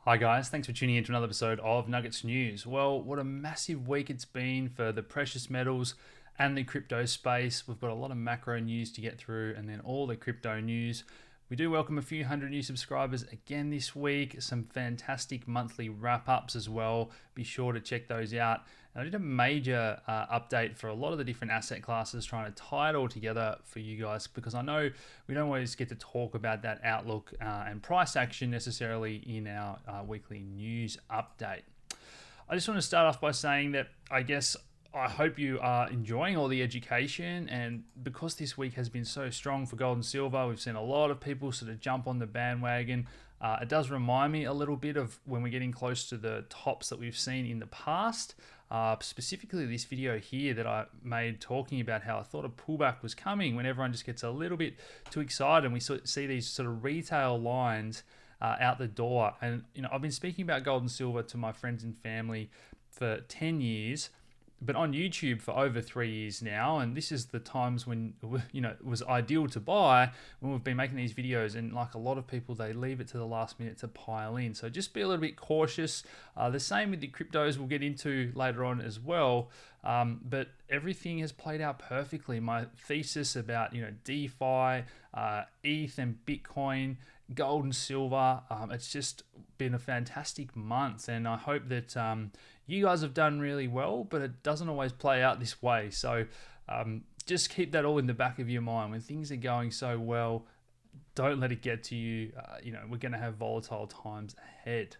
Hi guys, thanks for tuning in to another episode of Nuggets News. Well, what a massive week it's been for the precious metals and the crypto space. We've got a lot of macro news to get through and then all the crypto news. We do welcome a few hundred new subscribers again this week. Some fantastic monthly wrap-ups as well. Be sure to check those out. And I did a major update for a lot of the different asset classes, trying to tie it all together for you guys, because I know we don't always get to talk about that outlook and price action necessarily in our weekly news update. I just want to start off by saying that I hope you are enjoying all the education, and because this week has been so strong for gold and silver, we've seen a lot of people sort of jump on the bandwagon. It does remind me a little bit of when we're getting close to the tops that we've seen in the past. Specifically this video here that I made talking about how I thought a pullback was coming when everyone just gets a little bit too excited and we see these sort of retail lines out the door. And I've been speaking about gold and silver to my friends and family for 10 years, but on YouTube for over 3 years now, and this is the times when it was ideal to buy, when we've been making these videos, and like a lot of people, they leave it to the last minute to pile in. So just be a little bit cautious. The same with the cryptos we'll get into later on as well. But everything has played out perfectly. My thesis about DeFi, ETH and Bitcoin, gold and silver, it's just been a fantastic month, and I hope that you guys have done really well, but it doesn't always play out this way. So just keep that all in the back of your mind. When things are going so well, don't let it get to you. We're going to have volatile times ahead.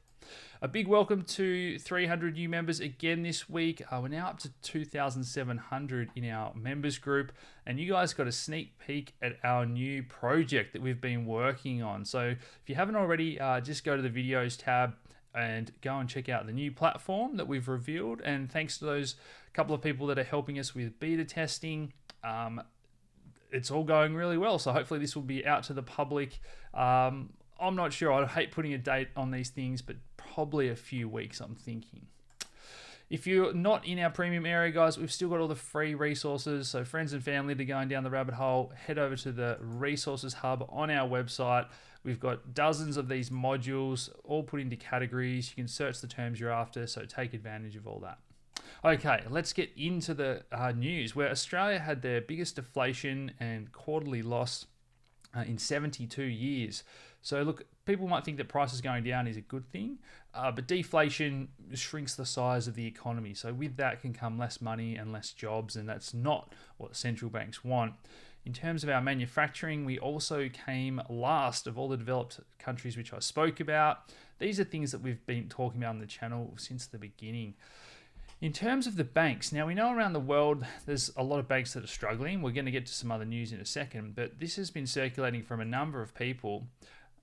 A big welcome to 300 new members again this week. We're now up to 2,700 in our members group, and you guys got a sneak peek at our new project that we've been working on. So if you haven't already, just go to the videos tab and go and check out the new platform that we've revealed. And thanks to those couple of people that are helping us with beta testing, it's all going really well. So hopefully this will be out to the public. I'm not sure. I hate putting a date on these things, but probably a few weeks, I'm thinking. If you're not in our premium area, guys, we've still got all the free resources. So friends and family that are going down the rabbit hole, head over to the resources hub on our website. We've got dozens of these modules all put into categories. You can search the terms you're after, so take advantage of all that. Okay, let's get into the news, where Australia had their biggest deflation and quarterly loss in 72 years. So look, people might think that prices going down is a good thing, but deflation shrinks the size of the economy. So with that can come less money and less jobs, and that's not what central banks want. In terms of our manufacturing, we also came last of all the developed countries which I spoke about. These are things that we've been talking about on the channel since the beginning. In terms of the banks, now we know around the world there's a lot of banks that are struggling. We're going to get to some other news in a second, but this has been circulating from a number of people,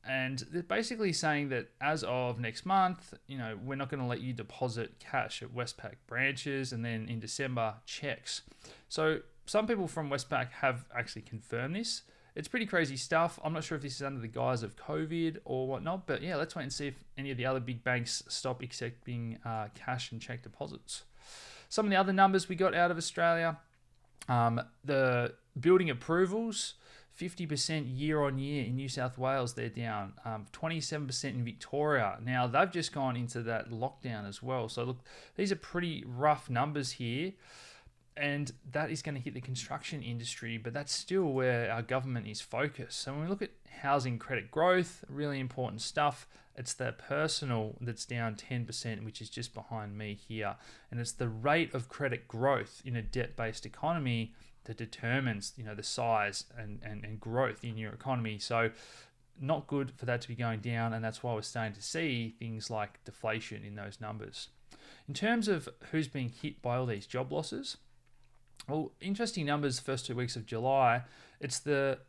and they're basically saying that as of next month, we're not going to let you deposit cash at Westpac branches, and then in December, checks. So some people from Westpac have actually confirmed this. It's pretty crazy stuff. I'm not sure if this is under the guise of COVID or whatnot, but yeah, let's wait and see if any of the other big banks stop accepting cash and check deposits. Some of the other numbers we got out of Australia, the building approvals, 50% year on year in New South Wales, they're down, 27% in Victoria. Now they've just gone into that lockdown as well. So look, these are pretty rough numbers here. And that is going to hit the construction industry, but that's still where our government is focused. So when we look at housing credit growth, really important stuff, it's the personal that's down 10%, which is just behind me here. And it's the rate of credit growth in a debt-based economy that determines, the size and growth in your economy. So not good for that to be going down, and that's why we're starting to see things like deflation in those numbers. In terms of who's being hit by all these job losses, well, interesting numbers first 2 weeks of July. It's the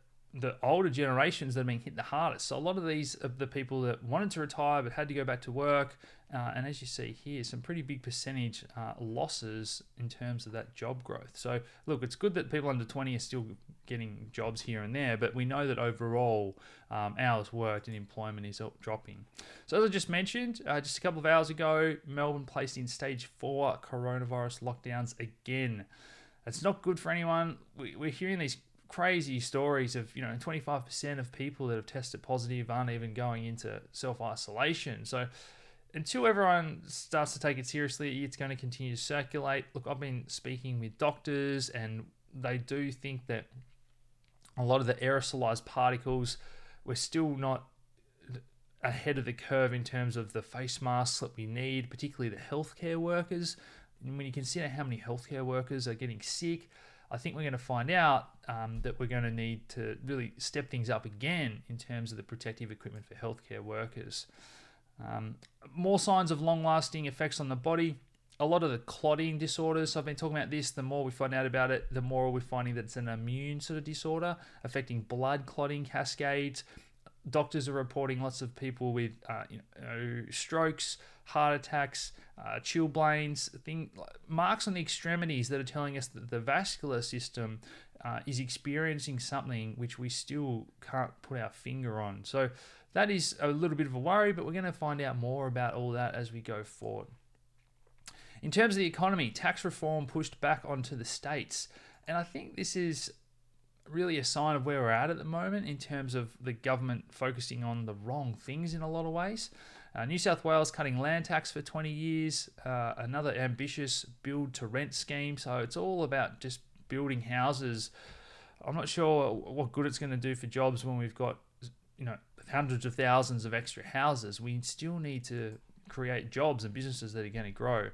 older generations that are being hit the hardest. So a lot of these are the people that wanted to retire but had to go back to work. And as you see here, some pretty big percentage losses in terms of that job growth. So look, it's good that people under 20 are still getting jobs here and there, but we know that overall hours worked and employment is dropping. So as I just mentioned, just a couple of hours ago, Melbourne placed in stage 4 coronavirus lockdowns again. It's not good for anyone. We're hearing these crazy stories of 25% of people that have tested positive aren't even going into self-isolation. So until everyone starts to take it seriously, it's going to continue to circulate. Look, I've been speaking with doctors, and they do think that a lot of the aerosolized particles, we're still not ahead of the curve in terms of the face masks that we need, particularly the healthcare workers. And when you consider how many healthcare workers are getting sick, I think we're going to find out that we're going to need to really step things up again in terms of the protective equipment for healthcare workers. More signs of long-lasting effects on the body. A lot of the clotting disorders, so I've been talking about this, the more we find out about it, the more we're finding that it's an immune sort of disorder affecting blood clotting cascades. Doctors are reporting lots of people with strokes, heart attacks, chilblains, marks on the extremities that are telling us that the vascular system is experiencing something which we still can't put our finger on. So that is a little bit of a worry, but we're going to find out more about all that as we go forward. In terms of the economy, tax reform pushed back onto the states. And I think this is really a sign of where we're at the moment in terms of the government focusing on the wrong things in a lot of ways. New South Wales cutting land tax for 20 years, another ambitious build to rent scheme. So it's all about just building houses. I'm not sure what good it's going to do for jobs when we've got, hundreds of thousands of extra houses. We still need to create jobs and businesses that are going to grow.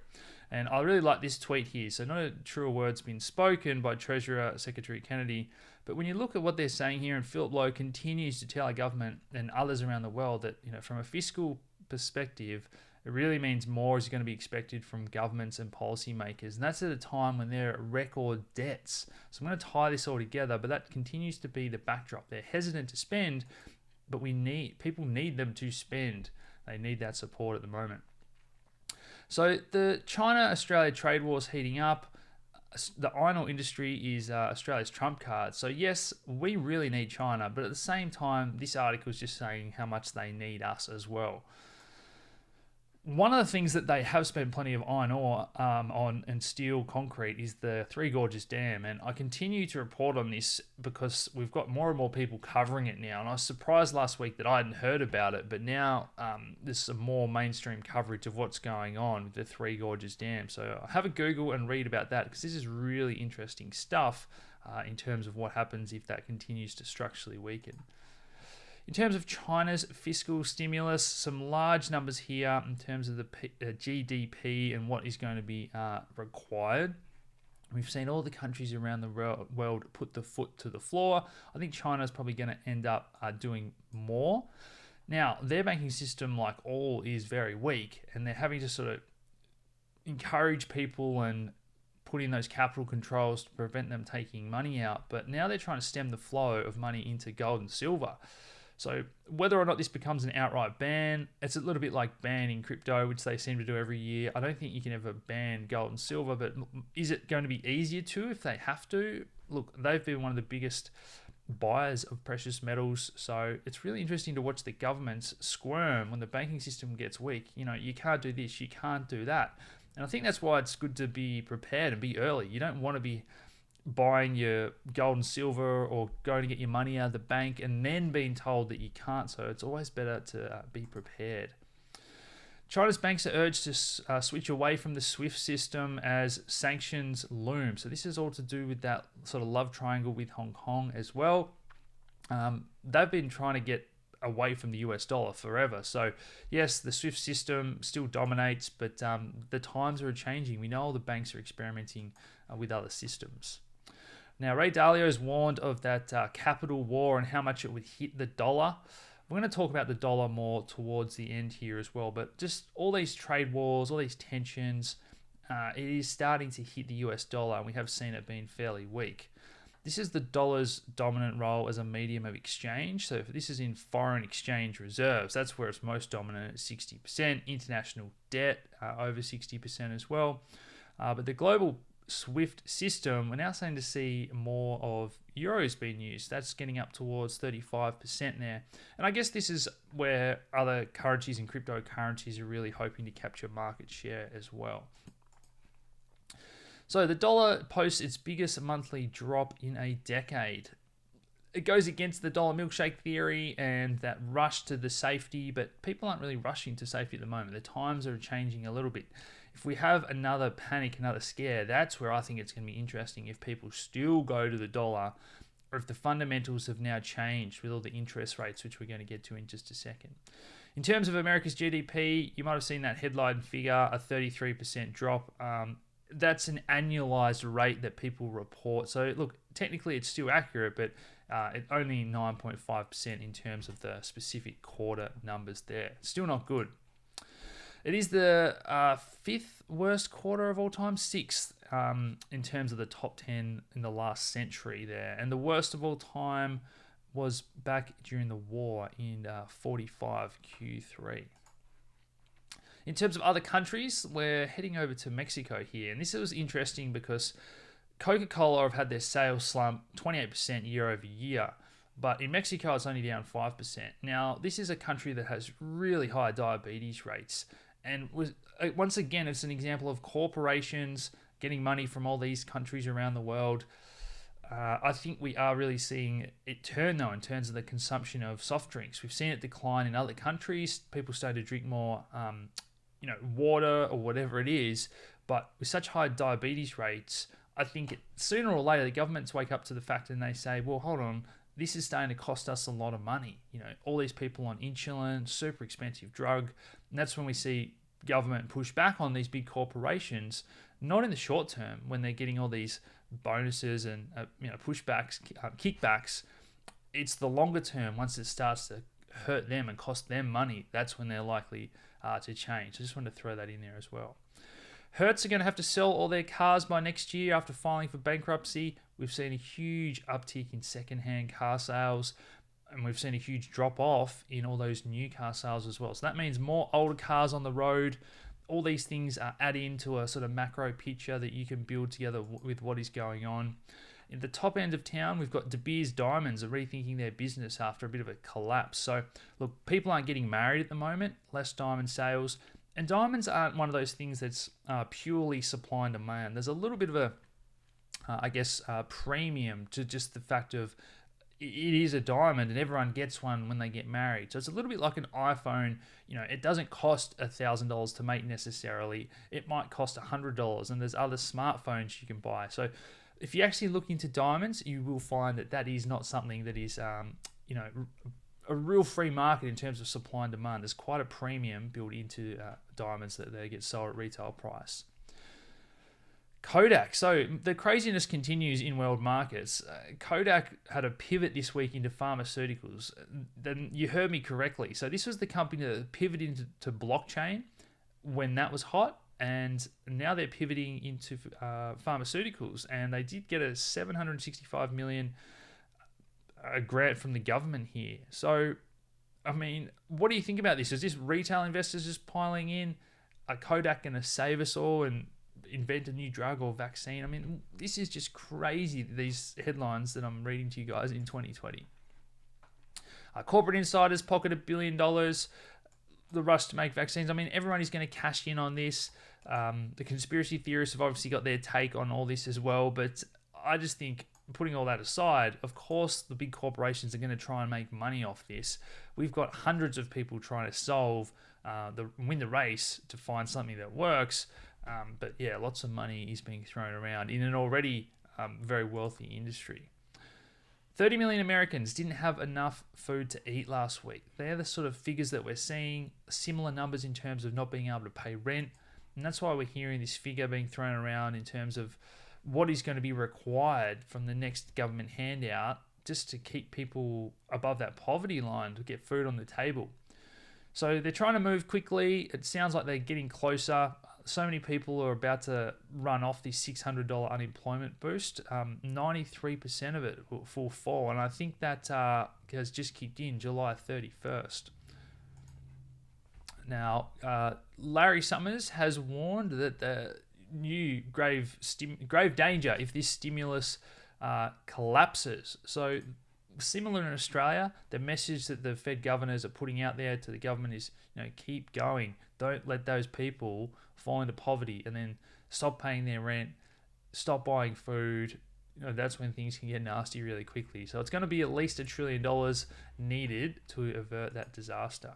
And I really like this tweet here. So not a truer word's been spoken by Treasurer Secretary Kennedy, but when you look at what they're saying here, and Philip Lowe continues to tell our government and others around the world that, from a fiscal perspective, it really means more is going to be expected from governments and policymakers. And that's at a time when they're at record debts. So I'm going to tie this all together, but that continues to be the backdrop. They're hesitant to spend, but people need them to spend. They need that support at the moment. So the China-Australia trade war is heating up. The iron ore industry is Australia's trump card. So yes, we really need China, but at the same time, this article is just saying how much they need us as well. One of the things that they have spent plenty of iron ore on and steel concrete is the Three Gorges Dam. And I continue to report on this because we've got more and more people covering it now. And I was surprised last week that I hadn't heard about it, but now there's some more mainstream coverage of what's going on with the Three Gorges Dam. So have a Google and read about that, because this is really interesting stuff in terms of what happens if that continues to structurally weaken. In terms of China's fiscal stimulus, some large numbers here in terms of the GDP and what is going to be required. We've seen all the countries around the world put the foot to the floor. I think China is probably going to end up doing more. Now, their banking system, like all, is very weak, and they're having to sort of encourage people and put in those capital controls to prevent them taking money out. But now they're trying to stem the flow of money into gold and silver. So whether or not this becomes an outright ban, it's a little bit like banning crypto, which they seem to do every year. I don't think you can ever ban gold and silver, but is it going to be easier to if they have to? Look, they've been one of the biggest buyers of precious metals, so it's really interesting to watch the governments squirm when the banking system gets weak. You can't do this, you can't do that. And I think that's why it's good to be prepared and be early. You don't want to be buying your gold and silver or going to get your money out of the bank and then being told that you can't. So it's always better to be prepared. China's banks are urged to switch away from the SWIFT system as sanctions loom. So this is all to do with that sort of love triangle with Hong Kong as well. They've been trying to get away from the US dollar forever. So yes, the SWIFT system still dominates, but the times are changing. We know all the banks are experimenting with other systems. Now, Ray Dalio has warned of that capital war and how much it would hit the dollar. We're going to talk about the dollar more towards the end here as well, but just all these trade wars, all these tensions, it is starting to hit the US dollar, and we have seen it being fairly weak. This is the dollar's dominant role as a medium of exchange. So if this is in foreign exchange reserves, that's where it's most dominant at 60%. International debt, over 60% as well. But the global SWIFT system, we're now starting to see more of euros being used. That's getting up towards 35% there. And I guess this is where other currencies and cryptocurrencies are really hoping to capture market share as well. So the dollar posts its biggest monthly drop in a decade. it goes against the dollar milkshake theory and that rush to the safety, but people aren't really rushing to safety at the moment. The times are changing a little bit. If we have another panic, another scare, that's where I think it's going to be interesting if people still go to the dollar or if the fundamentals have now changed with all the interest rates, which we're going to get to in just a second. In terms of America's GDP, you might have seen that headline figure, a 33% drop. That's an annualized rate that people report. So look, technically it's still accurate, but it's only 9.5% in terms of the specific quarter numbers there. Still not good. It is the fifth worst quarter of all time, sixth in terms of the top 10 in the last century there. And the worst of all time was back during the war in 45 Q3. In terms of other countries, we're heading over to Mexico here. And this was interesting because Coca-Cola have had their sales slump 28% year over year. But in Mexico, it's only down 5%. Now, this is a country that has really high diabetes rates. And once again, it's an example of corporations getting money from all these countries around the world. I think we are really seeing it turn, though, in terms of the consumption of soft drinks. We've seen it decline in other countries. People started to drink more water or whatever it is. But with such high diabetes rates, I think sooner or later the governments wake up to the fact and they say, well, hold on, this is starting to cost us a lot of money. All these people on insulin, super expensive drug. And that's when we see government push back on these big corporations, not in the short term when they're getting all these bonuses and pushbacks, kickbacks. It's the longer term, once it starts to hurt them and cost them money, that's when they're likely to change. I just wanted to throw that in there as well. Hertz are going to have to sell all their cars by next year after filing for bankruptcy. We've seen a huge uptick in second-hand car sales, and we've seen a huge drop-off in all those new car sales as well. So that means more older cars on the road. All these things add into a sort of macro picture that you can build together with what is going on. In the top end of town, we've got De Beers Diamonds are rethinking their business after a bit of a collapse. So, look, people aren't getting married at the moment, less diamond sales. And diamonds aren't one of those things that's purely supply and demand. There's a little bit of a, premium to just the fact of it is a diamond and everyone gets one when they get married. So it's a little bit like an iPhone. It doesn't cost $1,000 to make necessarily. It might cost $100, and there's other smartphones you can buy. So if you actually look into diamonds, you will find that is not something that is, a real free market in terms of supply and demand. There's quite a premium built into diamonds that they get sold at retail price. Kodak. So the craziness continues in world markets. Kodak had a pivot this week into pharmaceuticals. Then you heard me correctly. So this was the company that pivoted into blockchain when that was hot, and now they're pivoting into pharmaceuticals. And they did get a $765 million grant from the government here. So, I mean, what do you think about this? Is this retail investors just piling in? Are Kodak going to save us all and invent a new drug or vaccine? I mean, this is just crazy, these headlines that I'm reading to you guys in 2020. Corporate insiders pocket $1 billion. The rush to make vaccines. I mean, everyone is going to cash in on this. The conspiracy theorists have obviously got their take on all this as well, but I just think, putting all that aside, of course, the big corporations are going to try and make money off this. We've got hundreds of people trying to win the race to find something that works. But yeah, lots of money is being thrown around in an already very wealthy industry. 30 million Americans didn't have enough food to eat last week. They're the sort of figures that we're seeing, similar numbers in terms of not being able to pay rent. And that's why we're hearing this figure being thrown around in terms of what is going to be required from the next government handout just to keep people above that poverty line to get food on the table. So they're trying to move quickly. It sounds like they're getting closer. So many people are about to run off this $600 unemployment boost. 93% of it will fall. And I think that has just kicked in July 31st. Now, Larry Summers has warned that the new grave danger if this stimulus collapses. So similar in Australia, the message that the Fed governors are putting out there to the government is, keep going. Don't let those people fall into poverty and then stop paying their rent, stop buying food, that's when things can get nasty really quickly. So it's going to be at least $1 trillion needed to avert that disaster.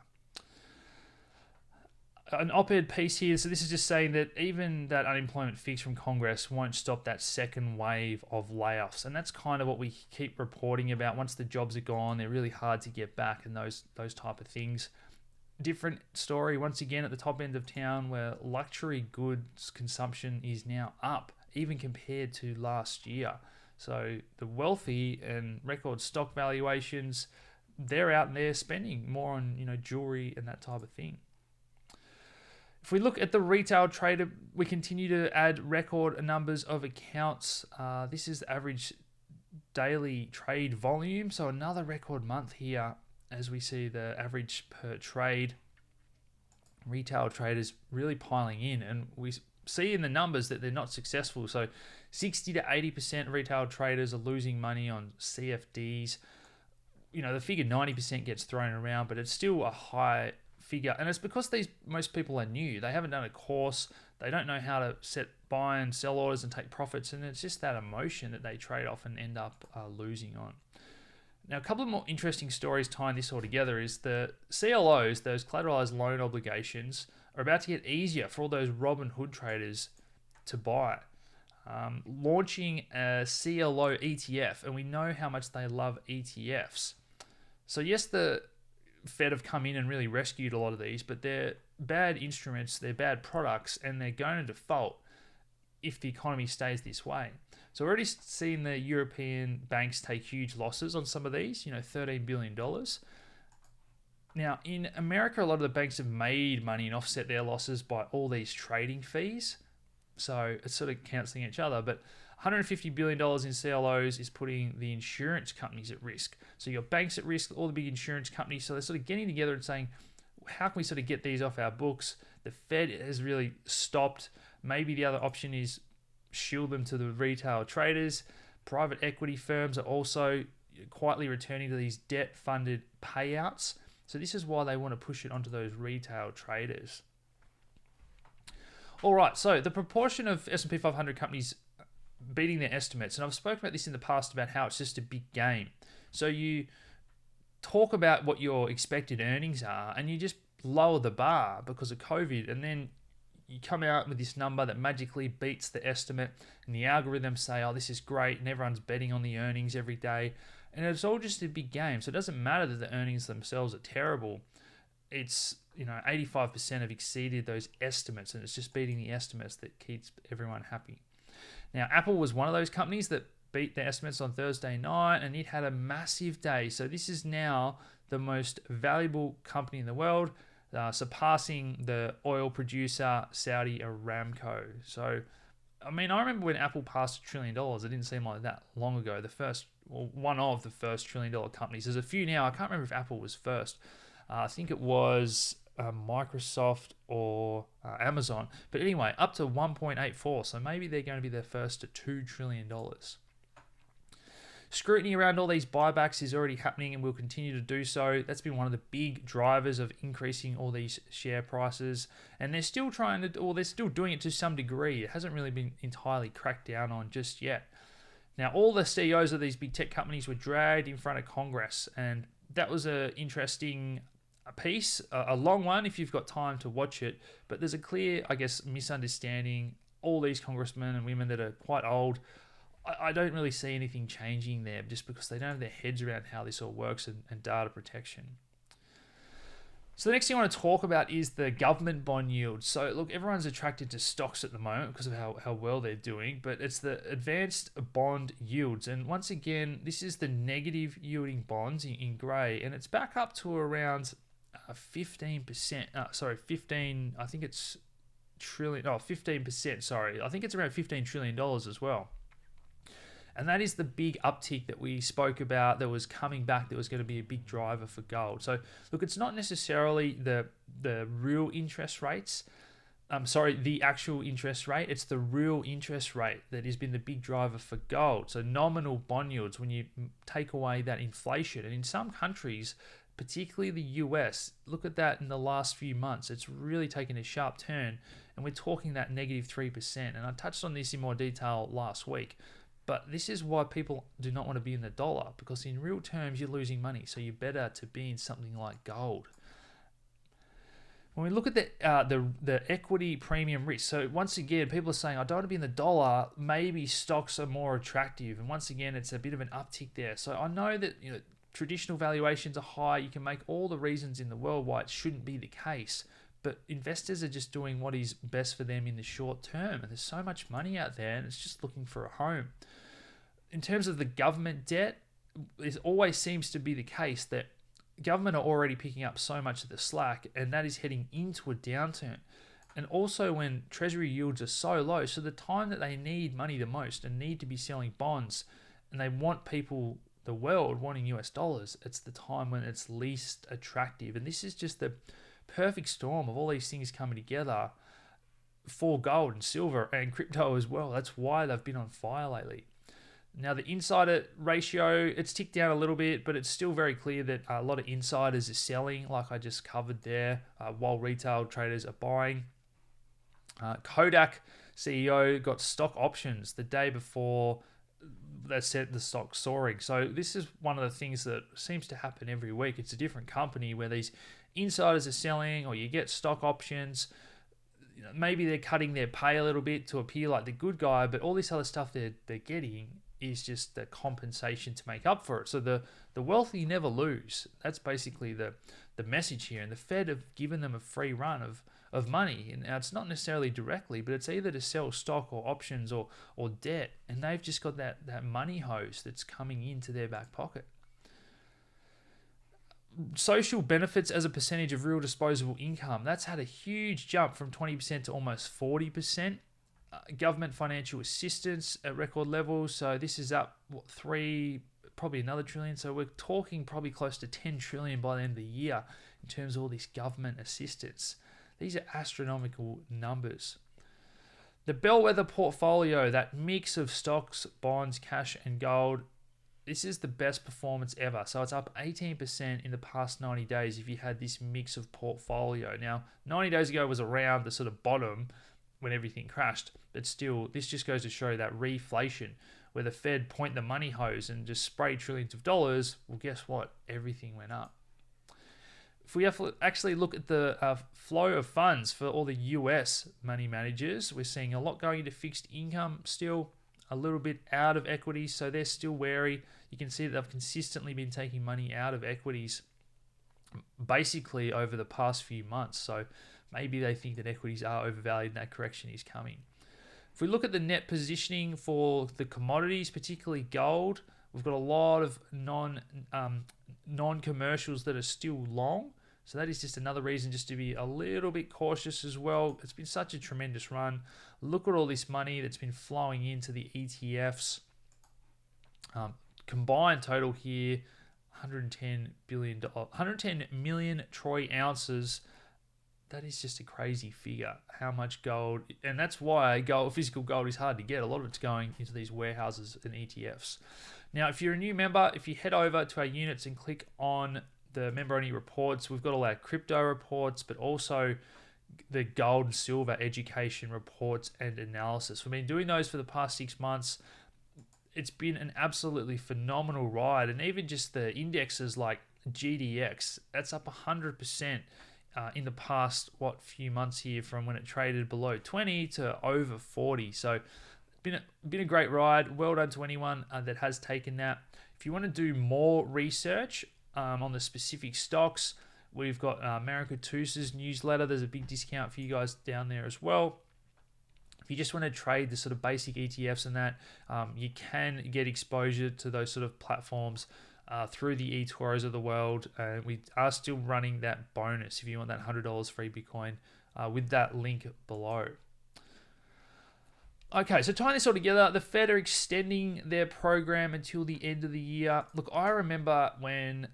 An op-ed piece here. So this is just saying that even that unemployment fix from Congress won't stop that second wave of layoffs. And that's kind of what we keep reporting about. Once the jobs are gone, they're really hard to get back, and those type of things. Different story once again at the top end of town, where luxury goods consumption is now up, even compared to last year. So the wealthy and record stock valuations, they're out there spending more on jewelry and that type of thing. If we look at the retail trader, we continue to add record numbers of accounts. This is the average daily trade volume. So another record month here, as we see the average per trade. Retail traders really piling in, and we see in the numbers that they're not successful. So 60 to 80% retail traders are losing money on CFDs. The figure 90% gets thrown around, but it's still a high figure, and it's because most people are new. They haven't done a course. They don't know how to set buy and sell orders and take profits, and it's just that emotion that they trade off and end up losing on. Now, a couple of more interesting stories tying this all together is the CLOs, those collateralized loan obligations, are about to get easier for all those Robinhood traders to buy. Launching a CLO ETF, and we know how much they love ETFs. So yes, the Fed have come in and really rescued a lot of these, but they're bad instruments, they're bad products, and they're going to default if the economy stays this way. So we're already seeing the European banks take huge losses on some of these, $13 billion. Now, in America, a lot of the banks have made money and offset their losses by all these trading fees. So it's sort of cancelling each other, but $150 billion in CLOs is putting the insurance companies at risk. So your banks at risk, all the big insurance companies. So they're sort of getting together and saying, how can we sort of get these off our books? The Fed has really stopped. Maybe the other option is shield them to the retail traders. Private equity firms are also quietly returning to these debt-funded payouts. So this is why they want to push it onto those retail traders. All right, so the proportion of S&P 500 companies beating their estimates, and I've spoken about this in the past about how it's just a big game. So you talk about what your expected earnings are, and you just lower the bar because of COVID, and then you come out with this number that magically beats the estimate, and the algorithms say, oh, this is great, and everyone's betting on the earnings every day, and it's all just a big game. So it doesn't matter that the earnings themselves are terrible. It's 85% have exceeded those estimates, and it's just beating the estimates that keeps everyone happy. Now, Apple was one of those companies that beat their estimates on Thursday night, and it had a massive day. So this is now the most valuable company in the world, surpassing the oil producer Saudi Aramco. So, I remember when Apple passed $1 trillion, it didn't seem like that long ago. One of the first $1 trillion companies. There's a few now. I can't remember if Apple was first. I think it was Microsoft or Amazon. But anyway, up to 1.84. So maybe they're going to be the first to $2 trillion. Scrutiny around all these buybacks is already happening and will continue to do so. That's been one of the big drivers of increasing all these share prices. And they're still they're still doing it to some degree. It hasn't really been entirely cracked down on just yet. Now, all the CEOs of these big tech companies were dragged in front of Congress, and that was an interesting piece, a long one if you've got time to watch it. But there's a clear, misunderstanding. All these congressmen and women that are quite old, I don't really see anything changing there just because they don't have their heads around how this all works and data protection. So the next thing I want to talk about is the government bond yield. So look, everyone's attracted to stocks at the moment because of how well they're doing, but it's the advanced bond yields. And once again, this is the negative yielding bonds in grey, and it's back up to around 15%. I think it's trillion. Oh, 15%. Sorry, I think it's around $15 trillion as well. And that is the big uptick that we spoke about that was coming back, that was going to be a big driver for gold. So look, it's not necessarily the real interest rates. The actual interest rate. It's the real interest rate that has been the big driver for gold. So nominal bond yields, when you take away that inflation. And in some countries, particularly the US, look at that in the last few months. It's really taken a sharp turn. And we're talking that negative 3%. And I touched on this in more detail last week. But this is why people do not want to be in the dollar, because in real terms, you're losing money. So you're better to be in something like gold. When we look at the equity premium risk, so once again, people are saying, I don't want to be in the dollar, maybe stocks are more attractive. And once again, it's a bit of an uptick there. So I know that traditional valuations are high. You can make all the reasons in the world why it shouldn't be the case. But investors are just doing what is best for them in the short term. And there's so much money out there, and it's just looking for a home. In terms of the government debt, it always seems to be the case that government are already picking up so much of the slack, and that is heading into a downturn. And also when treasury yields are so low, so the time that they need money the most and need to be selling bonds, and they want people, the world, wanting US dollars, it's the time when it's least attractive. And this is just the perfect storm of all these things coming together for gold and silver and crypto as well. That's why they've been on fire lately. Now, the insider ratio, it's ticked down a little bit, but it's still very clear that a lot of insiders are selling, like I just covered there, while retail traders are buying. Kodak CEO got stock options the day before they set the stock soaring. So this is one of the things that seems to happen every week. It's a different company where these insiders are selling, or you get stock options. Maybe they're cutting their pay a little bit to appear like the good guy, but all this other stuff they're getting is just the compensation to make up for it. So the wealthy never lose. That's basically the message here. And the Fed have given them a free run of money. And now it's not necessarily directly, but it's either to sell stock or options or debt. And they've just got that money hose that's coming into their back pocket. Social benefits as a percentage of real disposable income, that's had a huge jump from 20% to almost 40%. Government financial assistance at record levels. So this is up, probably another trillion. So we're talking probably close to 10 trillion by the end of the year in terms of all this government assistance. These are astronomical numbers. The bellwether portfolio, that mix of stocks, bonds, cash, and gold, this is the best performance ever. So it's up 18% in the past 90 days if you had this mix of portfolio. Now, 90 days ago was around the sort of bottom when everything crashed. But still, this just goes to show that reflation, where the Fed point the money hose and just spray trillions of dollars. Well, guess what? Everything went up. If we have to actually look at the flow of funds for all the US money managers, we're seeing a lot going into fixed income still, a little bit out of equities, so they're still wary. You can see that they've consistently been taking money out of equities basically over the past few months. So maybe they think that equities are overvalued and that correction is coming. If we look at the net positioning for the commodities, particularly gold, we've got a lot of non-commercials that are still long. So that is just another reason just to be a little bit cautious as well. It's been such a tremendous run. Look at all this money that's been flowing into the ETFs. Combined total here, 110 million troy ounces. That is just a crazy figure, how much gold. And that's why physical gold is hard to get. A lot of it's going into these warehouses and ETFs. Now, if you're a new member, if you head over to our units and click on the member-only reports, we've got all our crypto reports, but also the gold and silver education reports and analysis. We've been doing those for the past 6 months. It's been an absolutely phenomenal ride. And even just the indexes like GDX, that's up 100% in the past, few months here, from when it traded below 20 to over 40. So it's been a great ride. Well done to anyone that has taken that. If you want to do more research on the specific stocks, we've got America Thesis newsletter. There's a big discount for you guys down there as well. If you just want to trade the sort of basic ETFs and that, you can get exposure to those sort of platforms through the eToros of the world. We are still running that bonus if you want that $100 free Bitcoin with that link below. Okay, so tying this all together, the Fed are extending their program until the end of the year. Look, I remember when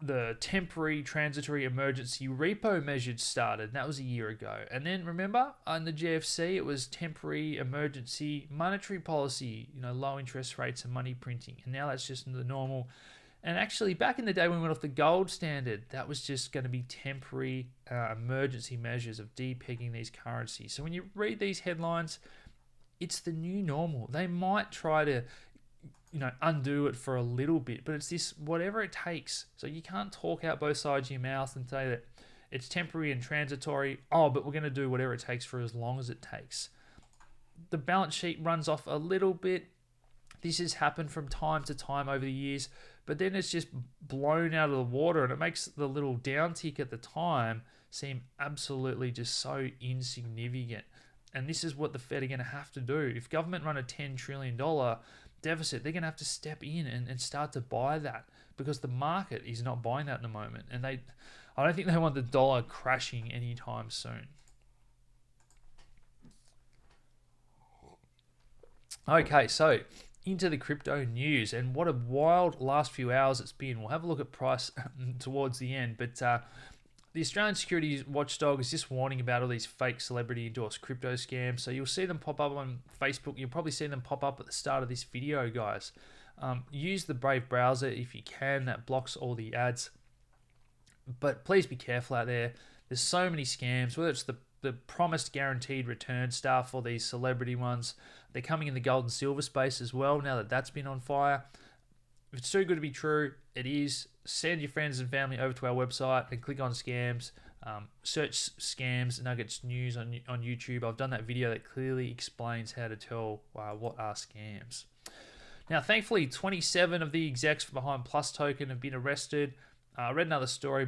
the temporary, transitory, emergency repo measures started. That was a year ago. And then remember, on the GFC, it was temporary, emergency, monetary policy, low interest rates and money printing. And now that's just the normal. And actually, back in the day when we went off the gold standard, that was just going to be temporary, emergency measures of depegging these currencies. So when you read these headlines, it's the new normal. They might try to undo it for a little bit, but it's this whatever it takes. So you can't talk out both sides of your mouth and say that it's temporary and transitory. Oh, but we're going to do whatever it takes for as long as it takes. The balance sheet runs off a little bit. This has happened from time to time over the years, but then it's just blown out of the water, and it makes the little downtick at the time seem absolutely just so insignificant. And this is what the Fed are going to have to do. If government run a $10 trillion deficit, they're going to have to step in and start to buy that, because the market is not buying that at the moment. And I don't think they want the dollar crashing anytime soon. Okay, so into the crypto news, and what a wild last few hours it's been. We'll have a look at price towards the end, but the Australian Securities Watchdog is just warning about all these fake celebrity endorsed crypto scams. So you'll see them pop up on Facebook. You'll probably see them pop up at the start of this video, guys. Use the Brave browser if you can. That blocks all the ads. But please be careful out there. There's so many scams, whether it's the promised guaranteed return stuff or these celebrity ones. They're coming in the gold and silver space as well now that that's been on fire. If it's too good to be true, it is. Send your friends and family over to our website and click on scams. Search scams nuggets news on YouTube. I've done that video that clearly explains how to tell what are scams. Now, thankfully, 27 of the execs behind Plus Token have been arrested. I read another story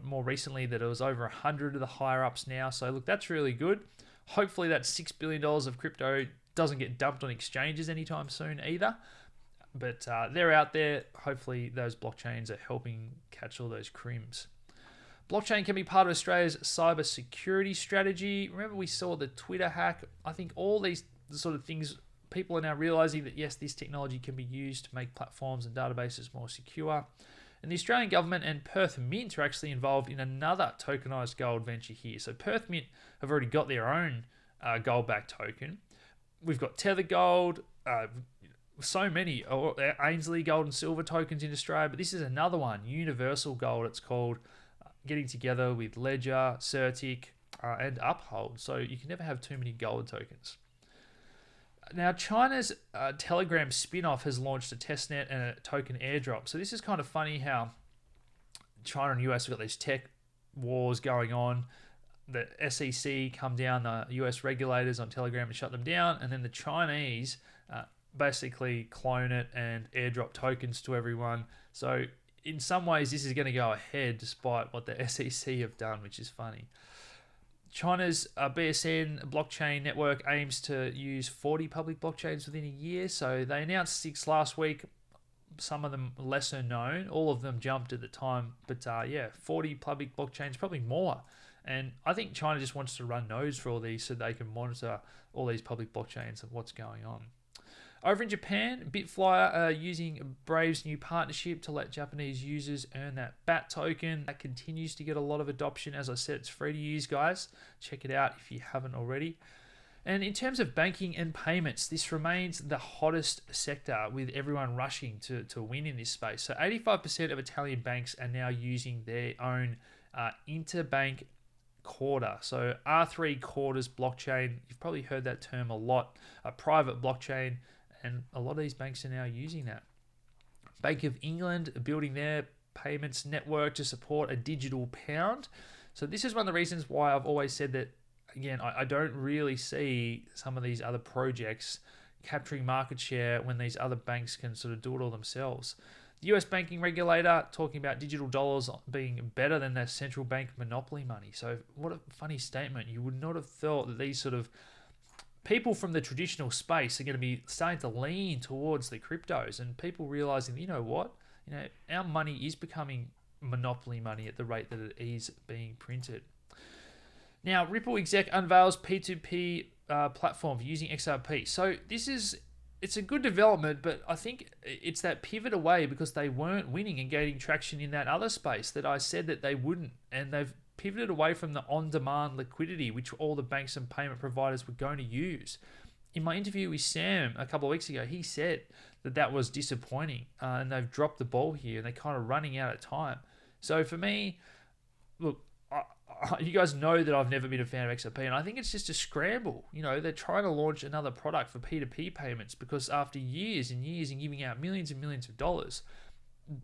more recently that it was over 100 of the higher ups now. So look, that's really good. Hopefully that $6 billion of crypto doesn't get dumped on exchanges anytime soon either. But they're out there. Hopefully those blockchains are helping catch all those crims. Blockchain can be part of Australia's cyber security strategy. Remember we saw the Twitter hack. I think all these sort of things, people are now realizing that yes, this technology can be used to make platforms and databases more secure. And the Australian government and Perth Mint are actually involved in another tokenized gold venture here. So Perth Mint have already got their own gold-backed token. We've got Tether Gold, so many Ainsley gold and silver tokens in Australia, but this is another one, Universal Gold it's called, getting together with Ledger, Certic, and Uphold. So you can never have too many gold tokens. Now, China's Telegram spin-off has launched a testnet and a token airdrop. So this is kind of funny how China and US have got these tech wars going on. The SEC come down, the US regulators on Telegram and shut them down, and then the Chinese basically clone it and airdrop tokens to everyone. So in some ways, this is going to go ahead despite what the SEC have done, which is funny. China's BSN blockchain network aims to use 40 public blockchains within a year. So they announced 6 last week, some of them lesser known. All of them jumped at the time. But 40 public blockchains, probably more. And I think China just wants to run nodes for all these so they can monitor all these public blockchains of what's going on. Over in Japan, Bitflyer are using Brave's new partnership to let Japanese users earn that BAT token. That continues to get a lot of adoption. As I said, it's free to use, guys. Check it out if you haven't already. And in terms of banking and payments, this remains the hottest sector with everyone rushing to win in this space. So 85% of Italian banks are now using their own interbank quarter. So R3 quarters blockchain, you've probably heard that term a lot, a private blockchain. And a lot of these banks are now using that. Bank of England are building their payments network to support a digital pound. So this is one of the reasons why I've always said that, again, I don't really see some of these other projects capturing market share when these other banks can sort of do it all themselves. The US banking regulator talking about digital dollars being better than their central bank monopoly money. So what a funny statement. You would not have thought that these sort of people from the traditional space are going to be starting to lean towards the cryptos, and people realizing, you know what, our money is becoming monopoly money at the rate that it is being printed. Now, Ripple exec unveils P2P platform for using XRP. So it's a good development, but I think it's that pivot away because they weren't winning and gaining traction in that other space that I said that they wouldn't, and they've pivoted away from the on-demand liquidity, which all the banks and payment providers were going to use. In my interview with Sam a couple of weeks ago, he said that was disappointing, and they've dropped the ball here, and they're kind of running out of time. So for me, look, you guys know that I've never been a fan of XRP, and I think it's just a scramble. They're trying to launch another product for P2P payments because after years and years and giving out millions and millions of dollars,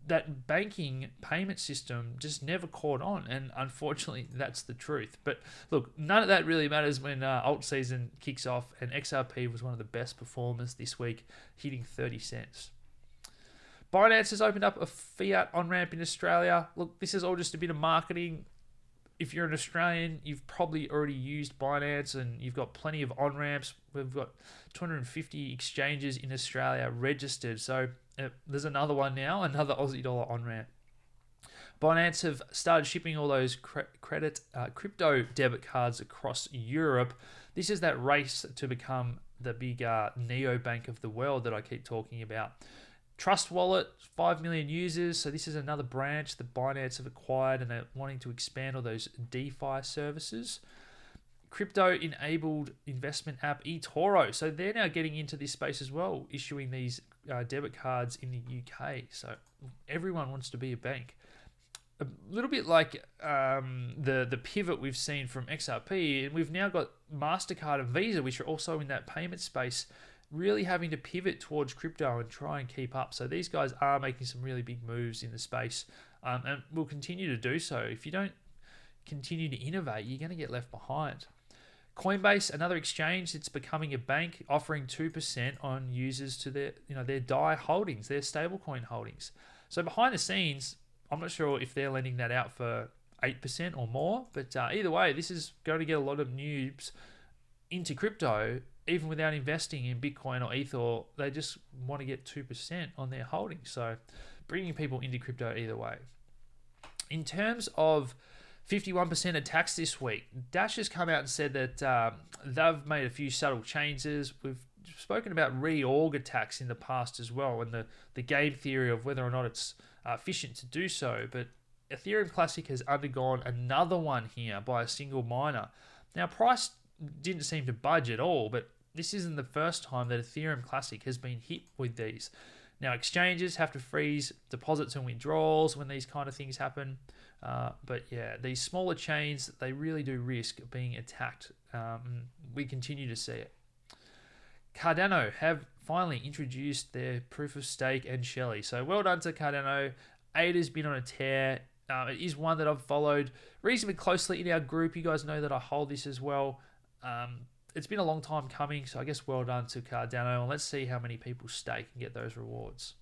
that banking payment system just never caught on, and unfortunately that's the truth. But look, none of that really matters when alt season kicks off, and XRP was one of the best performers this week, hitting 30 cents. Binance has opened up a fiat on-ramp in Australia. Look, this is all just a bit of marketing. If you're an Australian, you've probably already used Binance and you've got plenty of on-ramps. We've got 250 exchanges in Australia registered. So there's another one now, another Aussie dollar on-ramp. Binance have started shipping all those crypto debit cards across Europe. This is that race to become the big neobank of the world that I keep talking about. Trust Wallet, 5 million users. So this is another branch that Binance have acquired, and they're wanting to expand all those DeFi services. Crypto-enabled investment app eToro. So they're now getting into this space as well, issuing these debit cards in the UK. So everyone wants to be a bank. A little bit like the pivot we've seen from XRP, and we've now got MasterCard and Visa, which are also in that payment space, really having to pivot towards crypto and try and keep up. So these guys are making some really big moves in the space, and will continue to do so. If you don't continue to innovate, you're going to get left behind. Coinbase, another exchange, it's becoming a bank, offering 2% on users to their DAI holdings, their stablecoin holdings. So behind the scenes, I'm not sure if they're lending that out for 8% or more, but either way, this is going to get a lot of noobs into crypto, even without investing in Bitcoin or Ether. They just want to get 2% on their holdings. So bringing people into crypto either way. In terms of 51% attacks this week, Dash has come out and said that they've made a few subtle changes. We've spoken about reorg attacks in the past as well, and the game theory of whether or not it's efficient to do so. But Ethereum Classic has undergone another one here by a single miner. Now, price didn't seem to budge at all, but this isn't the first time that Ethereum Classic has been hit with these. Now, exchanges have to freeze deposits and withdrawals when these kind of things happen. But yeah, these smaller chains, they really do risk being attacked. We continue to see it. Cardano have finally introduced their proof of stake and Shelley. So well done to Cardano. ADA's been on a tear. It is one that I've followed reasonably closely in our group. You guys know that I hold this as well. It's been a long time coming, so I guess well done to Cardano, and let's see how many people stake and get those rewards.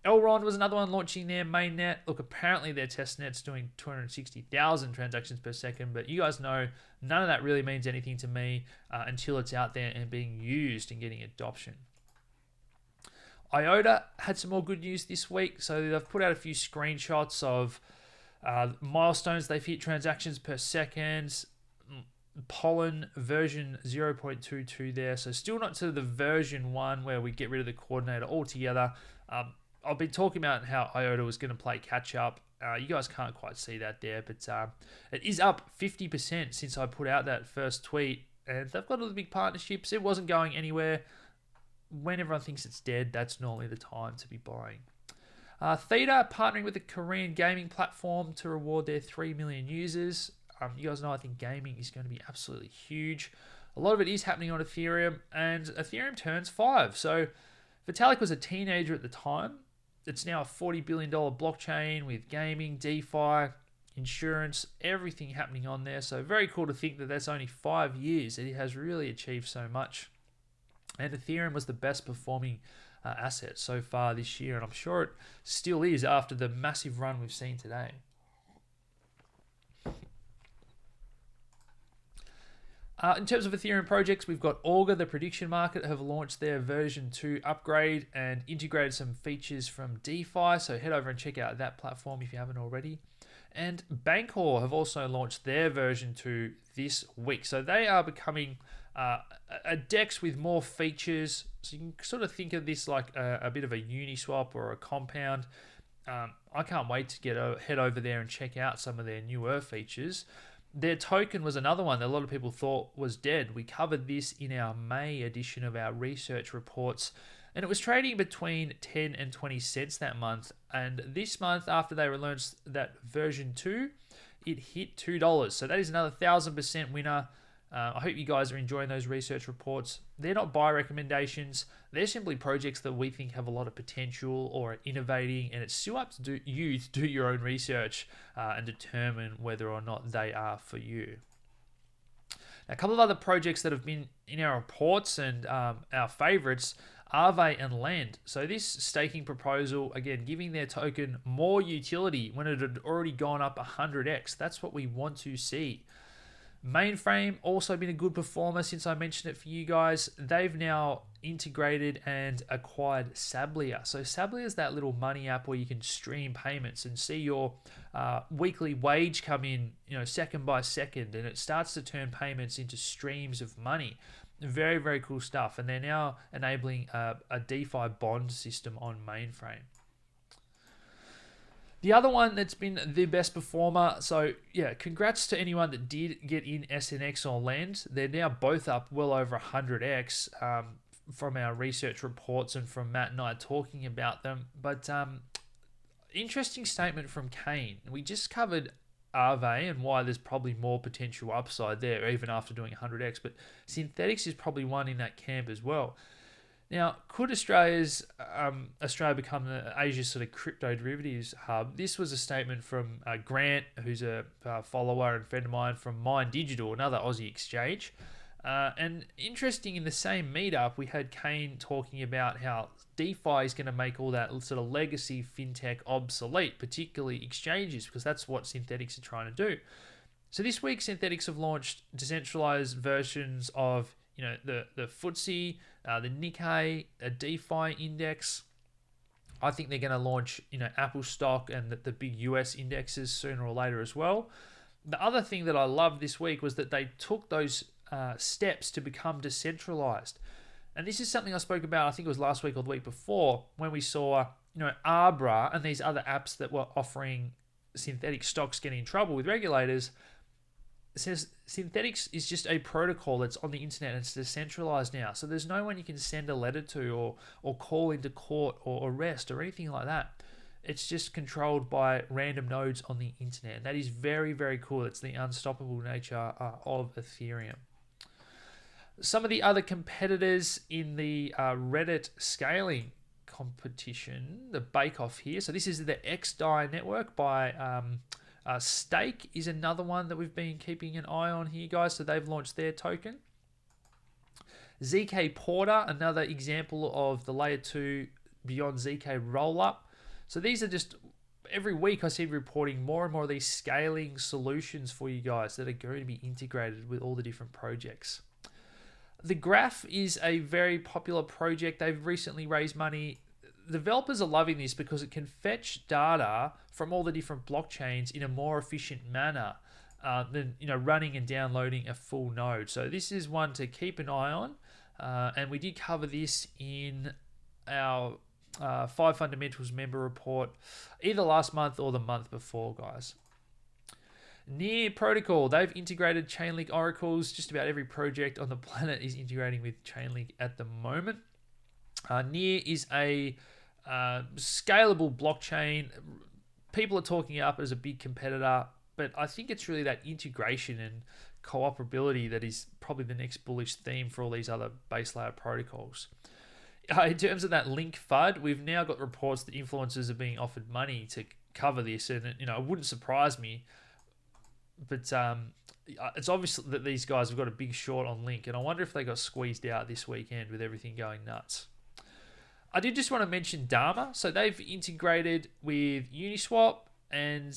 Elrond was another one launching their mainnet. Look, apparently their testnet's doing 260,000 transactions per second, but you guys know none of that really means anything to me until it's out there and being used and getting adoption. IOTA had some more good news this week, so they've put out a few screenshots of milestones they've hit, transactions per second. Pollen version 0.22 there, so still not to the version 1 where we get rid of the coordinator altogether. I've been talking about how IOTA was going to play catch up. You guys can't quite see that there, but it is up 50% since I put out that first tweet, and they've got all the big partnerships. It wasn't going anywhere. When everyone thinks it's dead, that's normally the time to be buying. Theta partnering with a Korean gaming platform to reward their 3 million users. You guys know I think gaming is going to be absolutely huge. A lot of it is happening on Ethereum, and Ethereum turns 5. So Vitalik was a teenager at the time. It's now a $40 billion blockchain with gaming, DeFi, insurance, everything happening on there. So very cool to think that that's only 5 years that it has really achieved so much. And Ethereum was the best performing asset so far this year, and I'm sure it still is after the massive run we've seen today. In terms of Ethereum projects, we've got Augur, the prediction market, have launched their version 2 upgrade and integrated some features from DeFi. So head over and check out that platform if you haven't already. And Bancor have also launched their version 2 this week. So they are becoming a DEX with more features. So you can sort of think of this like a bit of a Uniswap or a compound. I can't wait to head over there and check out some of their newer features. Their token was another one that a lot of people thought was dead. We covered this in our May edition of our research reports, and it was trading between 10 and 20 cents that month. And this month, after they released that version 2, it hit $2. So that is another 1,000% winner. I hope you guys are enjoying those research reports. They're not buy recommendations. They're simply projects that we think have a lot of potential or are innovating, and it's still up to you to do your own research and determine whether or not they are for you. Now, a couple of other projects that have been in our reports and our favorites, Aave and Lend. So this staking proposal, again, giving their token more utility when it had already gone up 100x. That's what we want to see. Mainframe also been a good performer since I mentioned it for you guys. They've now integrated and acquired Sablia. So Sablia is that little money app where you can stream payments and see your weekly wage come in, second by second, and it starts to turn payments into streams of money. Very, very cool stuff. And they're now enabling a DeFi bond system on Mainframe. The other one that's been the best performer, so yeah, congrats to anyone that did get in SNX or Lend. They're now both up well over 100x from our research reports and from Matt and I talking about them. But interesting statement from Kane. We just covered Aave and why there's probably more potential upside there even after doing 100x, but synthetics is probably one in that camp as well. Now, could Australia become Asia's sort of crypto derivatives hub? This was a statement from Grant, who's a follower and friend of mine from Mind Digital, another Aussie exchange. And interesting, in the same meetup, we had Kane talking about how DeFi is going to make all that sort of legacy fintech obsolete, particularly exchanges, because that's what synthetics are trying to do. So this week, synthetics have launched decentralized versions of the FTSE, the Nikkei, a DeFi index. I think they're going to launch Apple stock and the big US indexes sooner or later as well. The other thing that I loved this week was that they took those steps to become decentralized. And this is something I spoke about, I think it was last week or the week before, when we saw Arbra and these other apps that were offering synthetic stocks getting in trouble with regulators. It says synthetics is just a protocol that's on the internet and it's decentralized now. So there's no one you can send a letter to or call into court or arrest or anything like that. It's just controlled by random nodes on the internet. And that is very, very cool. It's the unstoppable nature of Ethereum. Some of the other competitors in the Reddit scaling competition, the bake-off here. So this is the XDAI network by Stake is another one that we've been keeping an eye on here, guys. So they've launched their token. ZK Porter, another example of the layer 2 beyond ZK roll-up. So these are just, every week I see reporting more and more of these scaling solutions for you guys that are going to be integrated with all the different projects. The Graph is a very popular project. They've recently raised money. Developers are loving this because it can fetch data from all the different blockchains in a more efficient manner than running and downloading a full node. So this is one to keep an eye on, and we did cover this in our 5 Fundamentals member report either last month or the month before, guys. Near Protocol, they've integrated Chainlink oracles. Just about every project on the planet is integrating with Chainlink at the moment. Near is a scalable blockchain. People are talking it up as a big competitor, but I think it's really that integration and cooperability that is probably the next bullish theme for all these other base layer protocols. In terms of that link FUD, we've now got reports that influencers are being offered money to cover this, and it wouldn't surprise me. But it's obvious that these guys have got a big short on Link, and I wonder if they got squeezed out this weekend with everything going nuts. I did just want to mention Dharma. So they've integrated with Uniswap and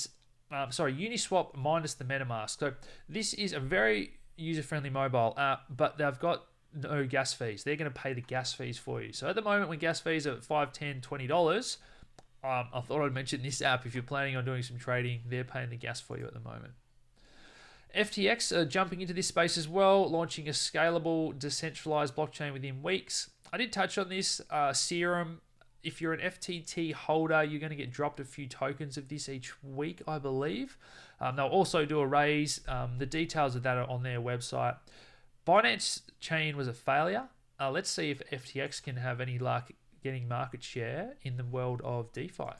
Uniswap minus the MetaMask. So this is a very user-friendly mobile app, but they've got no gas fees. They're going to pay the gas fees for you. So at the moment, when gas fees are $5, $10, $20, I thought I'd mention this app. If you're planning on doing some trading, they're paying the gas for you at the moment. FTX are jumping into this space as well, launching a scalable, decentralized blockchain within weeks. I did touch on this. Serum, if you're an FTT holder, you're going to get dropped a few tokens of this each week, I believe. They'll also do a raise. The details of that are on their website. Binance Chain was a failure. Let's see if FTX can have any luck getting market share in the world of DeFi.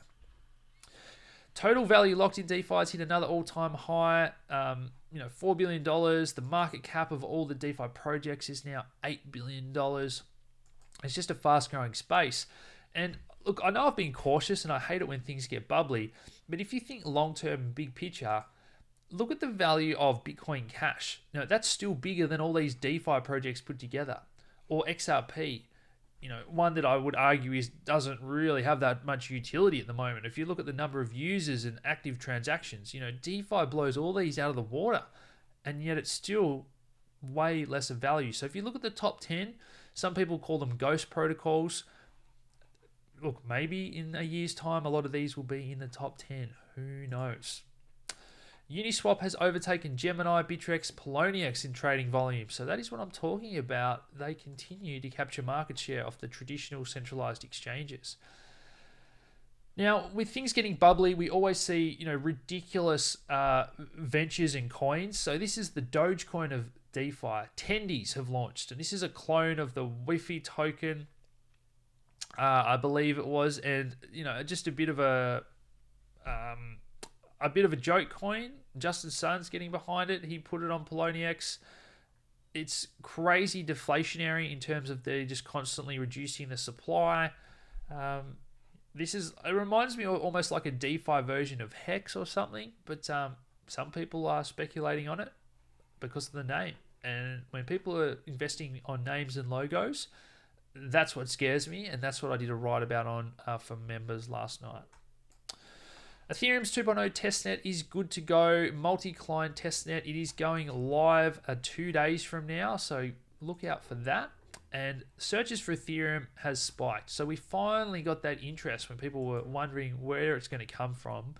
Total value locked in DeFi has hit another all-time high. $4 billion. The market cap of all the DeFi projects is now $8 billion. It's just a fast-growing space. And look, I know I've been cautious and I hate it when things get bubbly, but if you think long-term, big picture, look at the value of Bitcoin Cash. Now, that's still bigger than all these DeFi projects put together. Or XRP, one that I would argue doesn't really have that much utility at the moment. If you look at the number of users and active transactions, DeFi blows all these out of the water, and yet it's still way less of value. So if you look at the top 10, some people call them ghost protocols. Look, maybe in a year's time, a lot of these will be in the top 10. Who knows? Uniswap has overtaken Gemini, Bittrex, Poloniex in trading volume. So that is what I'm talking about. They continue to capture market share off the traditional centralized exchanges. Now, with things getting bubbly, we always see, ridiculous ventures in coins. So this is the Dogecoin of DeFi. Tendies have launched, and this is a clone of the Wi-Fi token, I believe it was, and just a bit of a joke coin. Justin Sun's getting behind it. He put it on Poloniex. It's crazy deflationary in terms of they're just constantly reducing the supply. It reminds me of almost like a DeFi version of Hex or something, but some people are speculating on it because of the name. And when people are investing on names and logos, that's what scares me, and that's what I did a write about on for members last night. Ethereum's 2.0 testnet is good to go. Multi-client testnet. It is going live 2 days from now, so look out for that. And searches for Ethereum has spiked. So we finally got that interest when people were wondering where it's going to come from.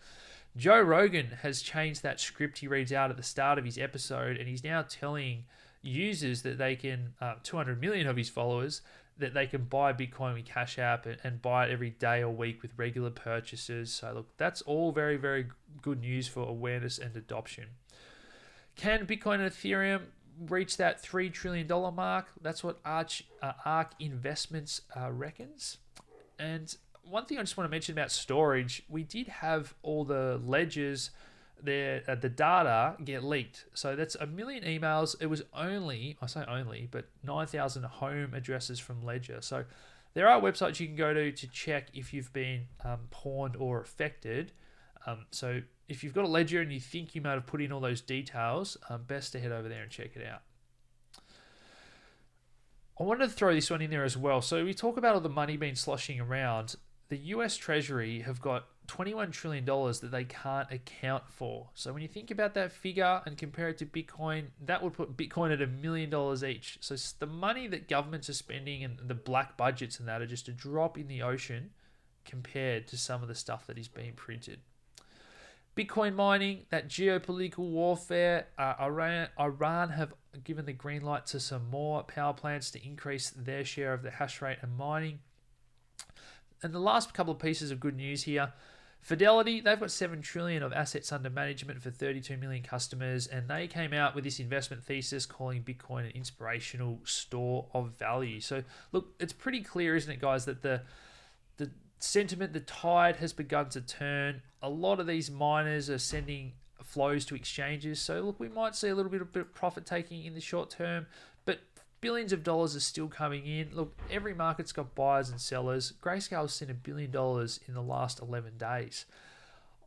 Joe Rogan has changed that script he reads out at the start of his episode, and he's now telling users that they can, 200 million of his followers, that they can buy Bitcoin with Cash App and buy it every day or week with regular purchases. So look, that's all very, very good news for awareness and adoption. Can Bitcoin and Ethereum reach that $3 trillion mark? That's what ARK Investments reckons. And one thing I just want to mention about storage, we did have all the ledgers there, the data get leaked. So that's 1 million emails. It was only, I say only, but 9,000 home addresses from Ledger. So there are websites you can go to check if you've been pawned or affected. So if you've got a Ledger and you think you might have put in all those details, best to head over there and check it out. I wanted to throw this one in there as well. So we talk about all the money being sloshing around. The US Treasury have got $21 trillion that they can't account for. So when you think about that figure and compare it to Bitcoin, that would put Bitcoin at $1 million each. So the money that governments are spending and the black budgets and that are just a drop in the ocean compared to some of the stuff that is being printed. Bitcoin mining, that geopolitical warfare, Iran have given the green light to some more power plants to increase their share of the hash rate and mining. And the last couple of pieces of good news here. Fidelity, they've got $7 trillion of assets under management for 32 million customers, and they came out with this investment thesis calling Bitcoin an inspirational store of value. So look, it's pretty clear, isn't it, guys, that the sentiment, the tide has begun to turn. A lot of these miners are sending flows to exchanges. So look, we might see a little bit of profit taking in the short term, but billions of dollars are still coming in. Look, every market's got buyers and sellers. Grayscale's sent $1 billion in the last 11 days.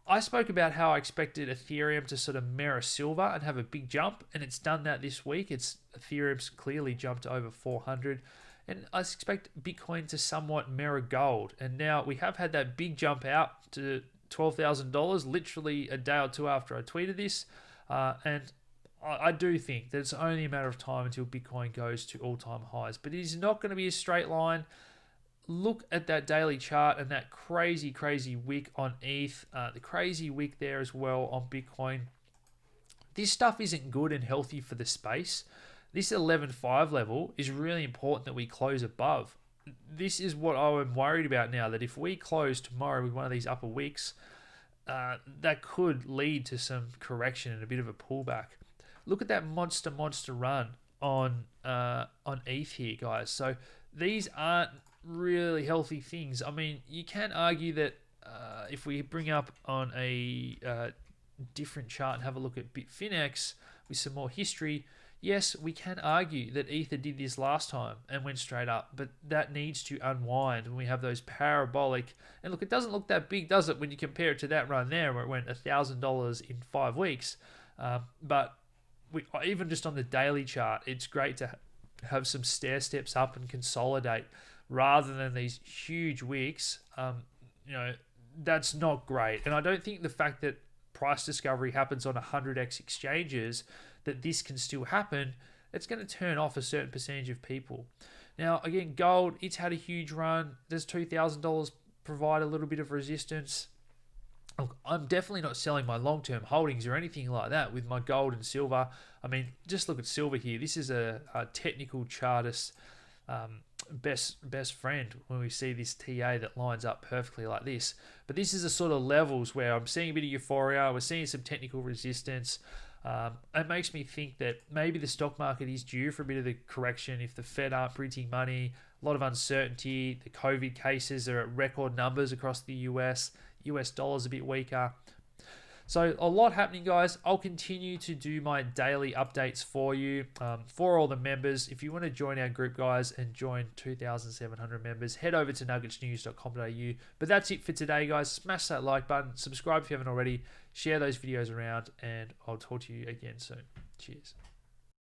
I spoke about how I expected Ethereum to sort of mirror silver and have a big jump, and it's done that this week. Ethereum's clearly jumped to over 400, and I expect Bitcoin to somewhat mirror gold. And now we have had that big jump out to $12,000 literally a day or two after I tweeted this, and I do think that it's only a matter of time until Bitcoin goes to all-time highs. But it is not going to be a straight line. Look at that daily chart and that crazy, crazy wick on ETH. The crazy wick there as well on Bitcoin. This stuff isn't good and healthy for the space. This 11.5 level is really important that we close above. This is what I'm worried about now, that if we close tomorrow with one of these upper wicks, that could lead to some correction and a bit of a pullback. Look at that monster run on ETH here, guys. So these aren't really healthy things. I mean, you can argue that if we bring up on a different chart and have a look at Bitfinex with some more history, yes, we can argue that Ether did this last time and went straight up, but that needs to unwind when we have those parabolic. And look, it doesn't look that big, does it, when you compare it to that run there where it went $1,000 in 5 weeks? But even just on the daily chart, it's great to have some stair steps up and consolidate rather than these huge wicks. That's not great. And I don't think the fact that price discovery happens on 100x exchanges, that this can still happen, it's going to turn off a certain percentage of people. Now, again, gold, it's had a huge run. Does $2,000 provide a little bit of resistance? Look, I'm definitely not selling my long-term holdings or anything like that with my gold and silver. I mean, just look at silver here. This is a technical chartist best friend when we see this TA that lines up perfectly like this. But this is the sort of levels where I'm seeing a bit of euphoria. We're seeing some technical resistance. It makes me think that maybe the stock market is due for a bit of the correction if the Fed aren't printing money, a lot of uncertainty, the COVID cases are at record numbers across the US dollar's a bit weaker. So a lot happening, guys. I'll continue to do my daily updates for you, for all the members. If you want to join our group, guys, and join 2,700 members, head over to nuggetsnews.com.au. But that's it for today, guys. Smash that like button, subscribe if you haven't already, share those videos around, and I'll talk to you again soon. Cheers.